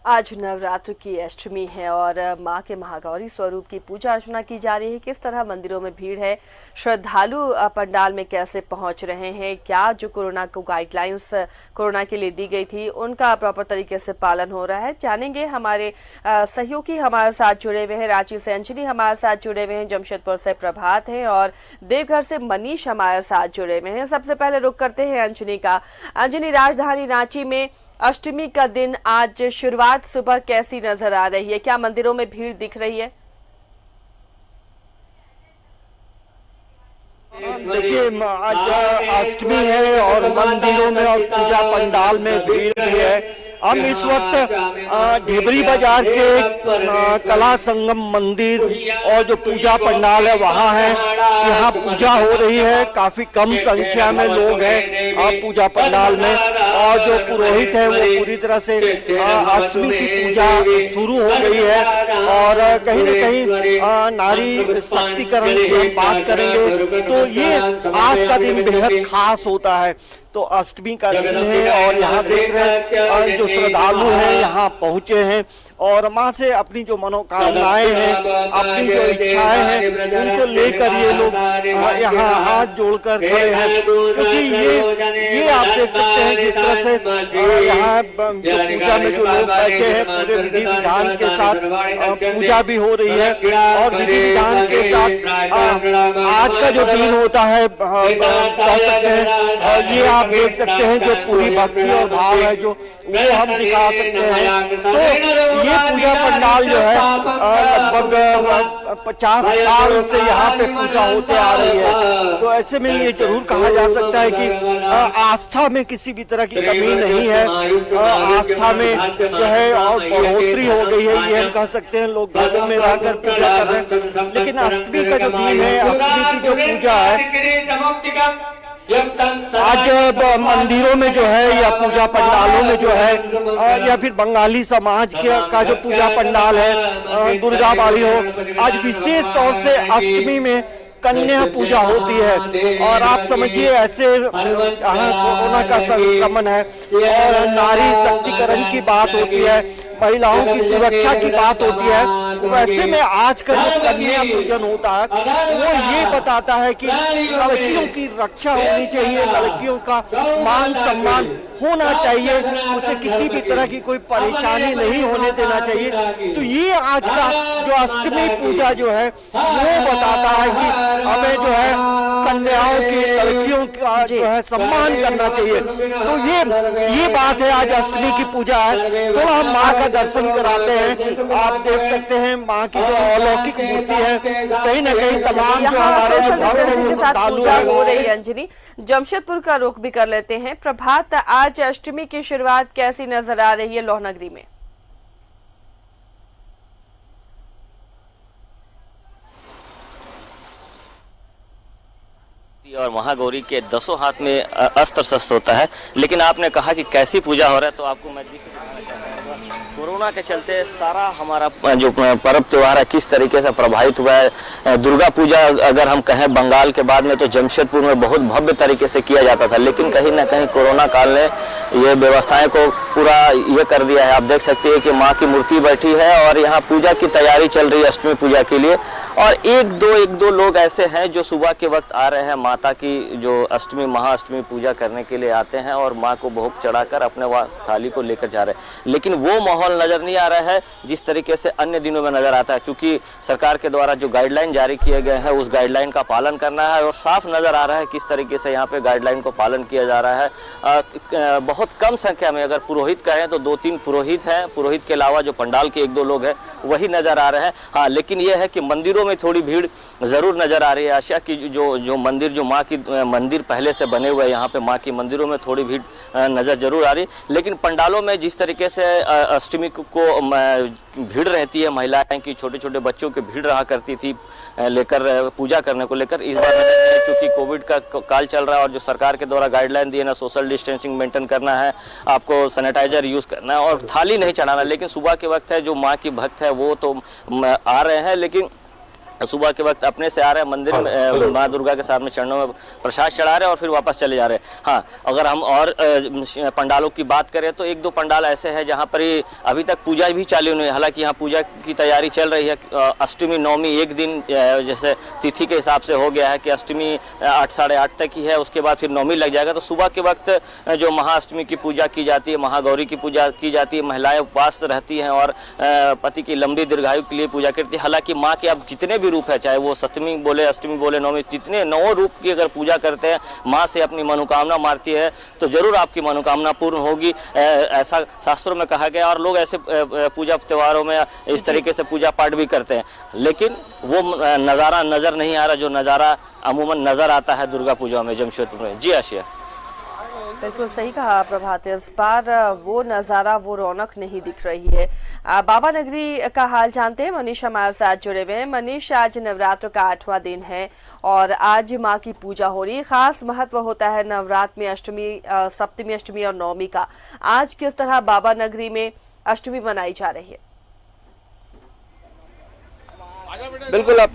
आज नवरात्र की अष्टमी है और मां के महागौरी स्वरूप की पूजा अर्चना की जा रही है। किस तरह मंदिरों में भीड़ है, श्रद्धालु पंडाल में कैसे पहुंच रहे हैं, क्या जो कोरोना को गाइडलाइंस कोरोना के लिए दी गई थी उनका प्रॉपर तरीके से पालन हो रहा है, जानेंगे। हमारे सहयोगी हमारे साथ जुड़े हुए हैं, रांची से अंजनी हमारे साथ जुड़े हुए हैं, जमशेदपुर से प्रभात है और देवघर से मनीष हमारे साथ जुड़े हुए हैं। सबसे पहले रुक करते हैं अंजनी का। अंजनी, राजधानी रांची में अष्टमी का दिन, आज शुरुआत सुबह कैसी नजर आ रही है? क्या मंदिरों में भीड़ दिख रही है? देखिए, आज अष्टमी है और मंदिरों में और पूजा पंडाल में भीड़ भी है। हम इस वक्त ढेबरी बाजार के कला संगम मंदिर और जो पूजा पंडाल है वहाँ है। यहाँ पूजा हो रही है, काफी कम संख्या में लोग हैं पूजा पंडाल में, और जो पुरोहित है वो पूरी तरह से अष्टमी की पूजा शुरू हो गई है। और कहीं न कहीं नारी शक्तिकरण की हम बात करेंगे तो ये आज का दिन बेहद खास होता है। तो अष्टमी का दिन है और यहाँ देख रहे हैं जो श्रद्धालु हैं यहाँ पहुंचे हैं और माँ से अपनी जो मनोकामनाएं हैं, अपनी जो इच्छाएं हैं, उनको लेकर ये लोग यहाँ हाथ जोड़कर खड़े हैं। क्योंकि ये आप देख सकते हैं जिस तरह से यहाँ जो पूजा में जो लोग बैठे हैं पूरे विधि विधान के साथ पूजा भी हो रही है और विधि विधान के साथ आज का जो दिन होता है कह सकते हैं, ये आप देख सकते हैं जो पूरी भक्ति और भाव है जो वो हम दिखा सकते हैं। तो ये पूजा पंडाल जो है लगभग 50 साल से यहाँ पे पूजा होते आ रही है। तो ऐसे में ये जरूर कहा जा सकता है कि आस्था में किसी भी तरह की कमी नहीं है, आस्था में जो है और बढ़ोतरी हो गई है, ये हम कह सकते हैं। लोग घरों में रहकर पूजा कर रहे हैं, लेकिन अष्टमी का जो दिन है, अष्टमी की जो पूजा है, आज मंदिरों में जो है या पूजा पंडालों में जो है या फिर बंगाली समाज के का जो पूजा पंडाल है, दुर्गा बाड़ी हो, आज विशेष तौर से अष्टमी में कन्या पूजा होती है। और आप समझिए ऐसे यहाँ कोरोना का संक्रमण है और नारी शक्तिकरण की बात होती है, महिलाओं की सुरक्षा की बात होती है। वैसे में आज का जो कन्या पूजन होता है वो ये बताता है कि लड़कियों की रक्षा होनी चाहिए, लड़कियों का मान सम्मान होना चाहिए, उसे किसी भी तरह की कोई परेशानी नहीं होने देना चाहिए। तो ये आज का जो अष्टमी पूजा जो है वो बताता है कि हमें जो है कन्याओं की, लड़कियों का जो है सम्मान करना चाहिए। तो ये बात है, आज अष्टमी की पूजा है। तो हम माँ का दर्शन कराते हैं। आप देख सकते हैं माँ की जो अलौकिक मूर्ति है, कहीं न कहीं तमाम जो हमारे जो भक्त हैं जो श्रद्धालु हो रही है। अंजनी, जमशेदपुर का रुख भी कर लेते हैं। प्रभात, आज अष्टमी की शुरुआत कैसी नजर आ रही है लोहनगरी में? और महागौरी के 10 हाथ में अस्त्र शस्त्र होता है, लेकिन आपने कहा कि कैसी पूजा हो रहा है, तो आपको मैं दिखाना चाहूँगा। कोरोना के चलते सारा हमारा जो पर्व त्योहार है किस तरीके से प्रभावित हुआ है। दुर्गा पूजा अगर हम कहें बंगाल के बाद में तो जमशेदपुर में बहुत भव्य तरीके से किया जाता था, लेकिन कहीं ना कहीं कोरोना काल ने ये व्यवस्थाएं को पूरा ये कर दिया है। आप देख सकते हैं कि माँ की मूर्ति बैठी है और यहाँ पूजा की तैयारी चल रही है अष्टमी पूजा के लिए। और एक दो लोग ऐसे हैं जो सुबह के वक्त आ रहे हैं, माता की जो अष्टमी महाअष्टमी पूजा करने के लिए आते हैं और माँ को भोग चढ़ाकर अपने थाली को लेकर जा रहे हैं। लेकिन वो माहौल नजर नहीं आ रहा है जिस तरीके से अन्य दिनों में नजर आता है, क्योंकि सरकार के द्वारा जो गाइडलाइन जारी किए गए हैं उस गाइडलाइन का पालन करना है। और साफ नजर आ रहा है किस तरीके से यहाँ पे गाइडलाइन को पालन किया जा रहा है। बहुत कम संख्या में अगर पुरोहित कहें तो 2-3 पुरोहित हैं, पुरोहित के अलावा जो पंडाल के 1-2 लोग हैं वही नजर आ रहे हैं। हाँ, लेकिन यह है कि मंदिरों में थोड़ी भीड़ जरूर नजर आ रही है। आशा की जो मंदिर, जो माँ की मंदिर पहले से बने हुए यहाँ पे माँ की मंदिरों में थोड़ी भीड़ नजर जरूर आ रही, लेकिन पंडालों में जिस तरीके से अष्टमी को भीड़ रहती है, महिलाएं की, छोटे छोटे बच्चों की भीड़ रहा करती थी लेकर पूजा करने को लेकर, इस बार चूंकि कोविड का काल चल रहा है और जो सरकार के द्वारा गाइडलाइन दिए ना, सोशल डिस्टेंसिंग मेंटेन करना है, आपको सैनिटाइजर यूज करना है और थाली नहीं चढ़ाना। लेकिन सुबह के वक्त है, जो माँ की भक्त है वो तो आ रहे हैं, लेकिन सुबह के वक्त अपने से आ रहे हैं मंदिर में, माँ दुर्गा के सामने चरणों में प्रसाद चढ़ा रहे हैं और फिर वापस चले जा रहे हैं। हाँ, अगर हम और पंडालों की बात करें तो एक दो पंडाल ऐसे हैं जहाँ पर अभी तक पूजा भी चालू नहीं है। हालांकि यहाँ पूजा की तैयारी चल रही है। अष्टमी नवमी एक दिन जैसे तिथि के हिसाब से हो गया है कि अष्टमी 8 साढ़े 8 तक ही है, उसके बाद फिर नवमी लग जाएगा। तो सुबह के वक्त जो महाअष्टमी की पूजा की जाती है, महागौरी की पूजा की जाती है, महिलाएं उपवास रहती हैं और पति की लंबी दीर्घायु के लिए पूजा करती है। हालांकि माँ के अब जितने भी रूप है, चाहे वो सप्तमी बोले, अष्टमी बोले, नवमी, जितने 9 रूप की अगर पूजा करते हैं, माँ से अपनी मनोकामना मारती है तो जरूर आपकी मनोकामना पूर्ण होगी, ऐसा शास्त्रों में कहा गया। और लोग ऐसे पूजा त्योहारों में इस तरीके से पूजा पाठ भी करते हैं, लेकिन वो नज़ारा नजर नहीं आ रहा जो नज़ारा अमूमन नजर आता है दुर्गा पूजा में जमशेदपुर में। जी आशिया, बिल्कुल सही कहा प्रभात। इस बार वो नज़ारा, वो रौनक नहीं दिख रही है। बाबा नगरी का हाल जानते हैं, मनीष हमारे साथ जुड़े हुए हैं। मनीष, आज नवरात्र का 8वां दिन है और आज माँ की पूजा हो रही है। खास महत्व होता है नवरात्र में अष्टमी, सप्तमी, अष्टमी और नवमी का। आज किस तरह बाबा नगरी में अष्टमी मनाई जा रही है? बिल्कुल, आप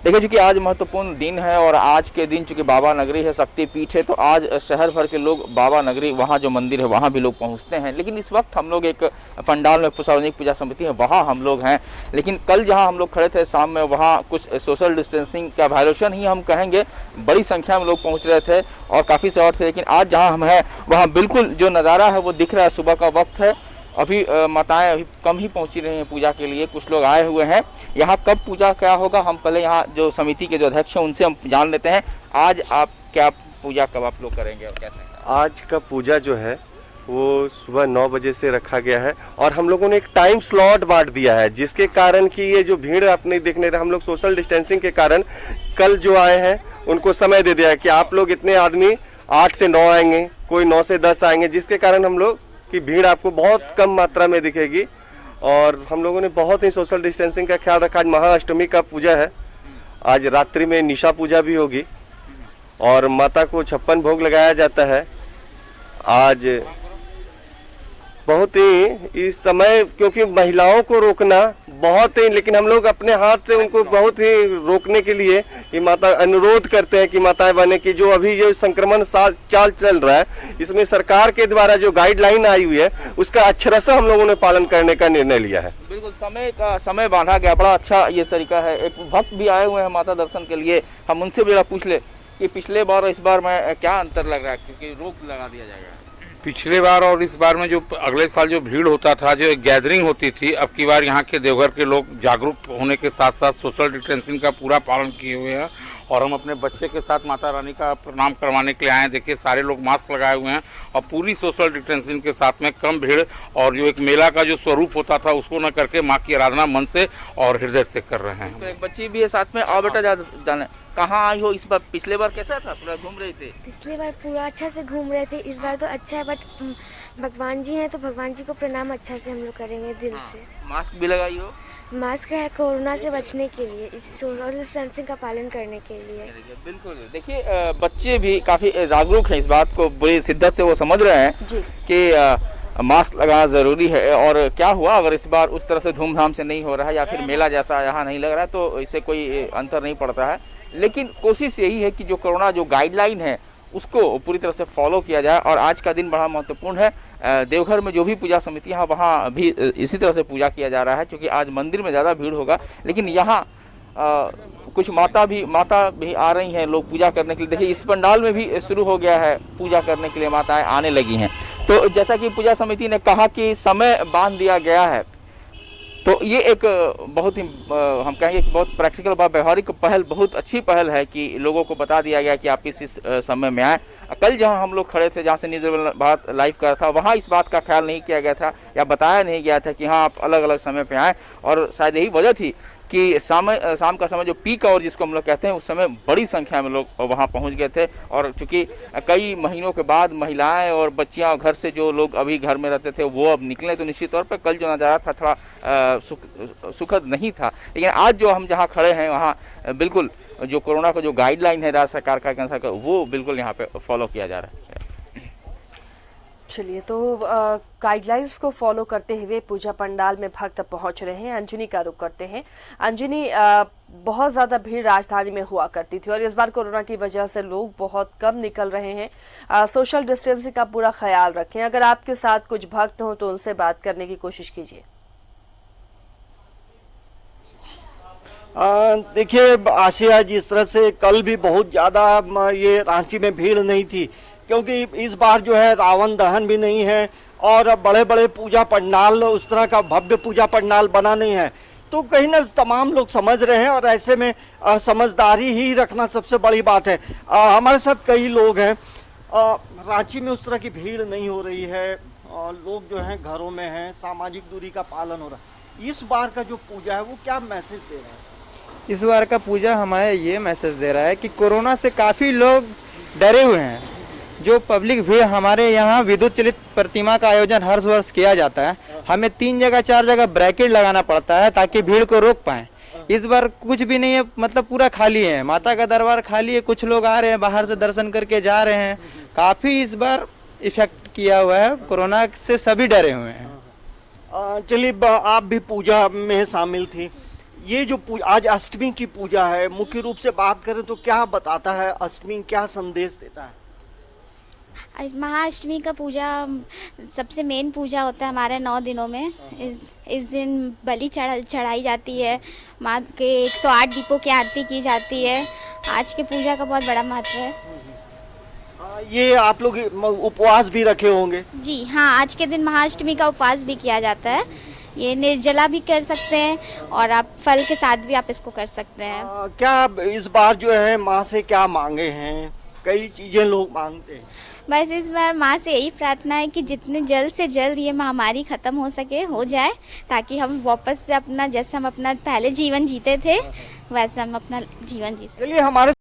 देखिए, चूंकि आज महत्वपूर्ण दिन है और आज के दिन चूंकि बाबा नगरी है, शक्तिपीठ है, तो आज शहर भर के लोग बाबा नगरी, वहाँ जो मंदिर है वहाँ भी लोग पहुँचते हैं। लेकिन इस वक्त हम लोग एक पंडाल में, सार्वजनिक पूजा समिति है, वहाँ हम लोग हैं। लेकिन कल जहाँ हम लोग खड़े थे शाम में, वहाँ कुछ सोशल डिस्टेंसिंग का वायोलेशन ही हम कहेंगे, बड़ी संख्या में लोग पहुँच रहे थे और काफ़ी शॉर्ट थे। लेकिन आज जहाँ हम हैं वहाँ बिल्कुल जो नज़ारा है वो दिख रहा है। सुबह का वक्त है, अभी माताएं अभी कम ही पहुंची रही हैं पूजा के लिए, कुछ लोग आए हुए हैं। यहाँ कब पूजा क्या होगा, हम पहले यहाँ जो समिति के जो अध्यक्ष हैं उनसे हम जान लेते हैं। आज आप क्या पूजा कब आप लोग करेंगे और कैसे? आज का पूजा जो है वो सुबह 9 बजे से रखा गया है और हम लोगों ने एक टाइम स्लॉट बांट दिया है, जिसके कारण कि ये जो भीड़ अपने देखने रहे, हम लोग सोशल डिस्टेंसिंग के कारण कल जो आए हैं उनको समय दे दिया है कि आप लोग इतने आदमी 8 से 9 आएंगे, कोई 9 से 10 आएंगे, जिसके कारण हम लोग की भीड़ आपको बहुत कम मात्रा में दिखेगी। और हम लोगों ने बहुत ही सोशल डिस्टेंसिंग का ख्याल रखा। आज महाअष्टमी का पूजा है, आज रात्रि में निशा पूजा भी होगी और माता को 56 भोग लगाया जाता है। आज बहुत ही इस समय, क्योंकि महिलाओं को रोकना बहुत ही, लेकिन हम लोग अपने हाथ से उनको बहुत ही रोकने के लिए ये माता अनुरोध करते हैं कि माताएं बने कि जो अभी जो संक्रमण चाल चल रहा है, इसमें सरकार के द्वारा जो गाइडलाइन आई हुई है उसका अक्षरशः हम लोगों ने पालन करने का निर्णय लिया है। बिल्कुल, समय बांधा गया, बड़ा अच्छा ये तरीका है। एक भक्त भी आए हुए हैं माता दर्शन के लिए, हम उनसे भी पूछ ले कि पिछले बार और इस बार में क्या अंतर लग रहा है, क्योंकि रोक लगा दिया जाएगा। पिछले बार और इस बार में जो अगले साल जो भीड़ होता था, जो गैदरिंग होती थी, अब की बार यहाँ के देवघर के लोग जागरूक होने के साथ साथ सोशल डिस्टेंसिंग का पूरा पालन किए हुए हैं और हम अपने बच्चे के साथ माता रानी का प्रणाम करवाने के लिए आए हैं। देखिए, सारे लोग मास्क लगाए हुए हैं और पूरी सोशल डिस्टेंसिंग के साथ में कम भीड़ और जो एक मेला का जो स्वरूप होता था उसको न करके माँ की आराधना मन से और हृदय से कर रहे हैं। तो एक बच्ची भी है साथ में, आओ बेटा जाने, कहाँ आई हो इस बार? पिछले बार कैसा था, पूरा घूम रहे थे? पिछले बार पूरा अच्छा से घूम रहे थे, इस बार तो अच्छा है, बट भगवान जी हैं तो भगवान जी को प्रणाम अच्छा से हम लोग करेंगे दिल से। मास्क भी लगाई हो? मास्क है कोरोना से बचने के लिए, इस सोशल डिस्टेंसिंग का पालन करने के लिए। बिल्कुल, देखिए बच्चे भी काफी जागरूक हैं, इस बात को बड़ी शिद्दत से वो समझ रहे हैं कि मास्क लगाना जरूरी है। और क्या हुआ अगर इस बार उस तरह से धूमधाम से नहीं हो रहा है या फिर मेला जैसा यहाँ नहीं लग रहा है तो इससे कोई अंतर नहीं पड़ता है। लेकिन कोशिश यही है कि जो कोरोना जो गाइडलाइन है उसको पूरी तरह से फॉलो किया जाए। और आज का दिन बड़ा महत्वपूर्ण है। देवघर में जो भी पूजा समितियाँ हैं वहाँ भी इसी तरह से पूजा किया जा रहा है, क्योंकि आज मंदिर में ज़्यादा भीड़ होगा। लेकिन यहाँ कुछ माता भी आ रही हैं लोग पूजा करने के लिए। देखिए, इस पंडाल में भी शुरू हो गया है, पूजा करने के लिए माताएं आने लगी हैं। तो जैसा कि पूजा समिति ने कहा कि समय बांध दिया गया है, तो ये एक बहुत ही हम कहेंगे कि बहुत प्रैक्टिकल व्यवहारिक पहल, बहुत अच्छी पहल है कि लोगों को बता दिया गया कि आप इस समय में आए। कल जहां हम लोग खड़े थे, जहां से न्यूज़ भारत लाइव कर रहा था, वहां इस बात का ख्याल नहीं किया गया था या बताया नहीं गया था कि हाँ आप अलग अलग समय पे आए। और शायद यही वजह थी कि शाम का समय जो पीक आवर जिसको हम लोग कहते हैं, उस समय बड़ी संख्या में लोग वहां पहुंच गए थे। और चूंकि कई महीनों के बाद महिलाएं और बच्चियां घर से जो लोग अभी घर में रहते थे वो अब निकले, तो निश्चित तौर पर कल जो नज़ारा था थोड़ा सुखद नहीं था। लेकिन आज जो हम जहां खड़े हैं वहां बिल्कुल जो कोरोना का जो गाइडलाइन है राज्य सरकार का वो बिल्कुल यहाँ पे फॉलो किया जा रहा है। चलिए, तो गाइडलाइंस को फॉलो करते हुए पूजा पंडाल में भक्त पहुंच रहे हैं। अंजनी का रुख करते हैं। अंजनी, बहुत ज्यादा भीड़ राजधानी में हुआ करती थी और इस बार कोरोना की वजह से लोग बहुत कम निकल रहे हैं। सोशल डिस्टेंसिंग का पूरा ख्याल रखें। अगर आपके साथ कुछ भक्त हों तो उनसे बात करने की कोशिश कीजिए। देखिए आसिया, जिस तरह से कल भी बहुत ज़्यादा ये रांची में भीड़ नहीं थी, क्योंकि इस बार जो है रावण दहन भी नहीं है और बड़े बड़े पूजा पंडाल, उस तरह का भव्य पूजा पंडाल बना नहीं है, तो कहीं ना तमाम लोग समझ रहे हैं और ऐसे में समझदारी ही रखना सबसे बड़ी बात है। हमारे साथ कई लोग हैं। रांची में उस तरह की भीड़ नहीं हो रही है, लोग जो हैं घरों में हैं, सामाजिक दूरी का पालन हो रहा है। इस बार का जो पूजा है वो क्या मैसेज दे रहा है? इस बार का पूजा हमें ये मैसेज दे रहा है कि कोरोना से काफ़ी लोग डरे हुए हैं। जो पब्लिक भीड़, हमारे यहाँ विद्युत चलित प्रतिमा का आयोजन हर वर्ष किया जाता है। हमें 3 जगह 4 जगह ब्रैकेट लगाना पड़ता है ताकि भीड़ को रोक पाएं। इस बार कुछ भी नहीं है, मतलब पूरा खाली है। माता का दरबार खाली है, कुछ लोग आ रहे हैं बाहर से दर्शन करके जा रहे हैं। काफ़ी इस बार इफेक्ट किया हुआ है, कोरोना से सभी डरे हुए हैं। चलिए, आप भी पूजा में शामिल थी। ये जो आज अष्टमी की पूजा है, मुख्य रूप से बात करें तो क्या बताता है अष्टमी, क्या संदेश देता है? महाअष्टमी का पूजा सबसे मेन पूजा होता है हमारे 9 दिनों में। इस दिन बलि चढ़ाई जाती है, माँ के 108 दीपों की आरती की जाती है। आज के पूजा का बहुत बड़ा महत्व है। ये आप लोग उपवास भी रखे होंगे? जी हाँ, आज के दिन महाअष्टमी का उपवास भी किया जाता है। ये निर्जला भी कर सकते हैं और आप फल के साथ भी आप इसको कर सकते हैं। क्या इस बार जो है माँ से क्या मांगे हैं? कई चीजें लोग मांगते हैं। बस इस बार माँ से यही प्रार्थना है कि जितने जल्द से जल्द ये महामारी ख़त्म हो सके, हो जाए, ताकि हम वापस से अपना, जैसे हम अपना पहले जीवन जीते थे वैसे हम अपना जीवन जी सकें। चलिए, हमारे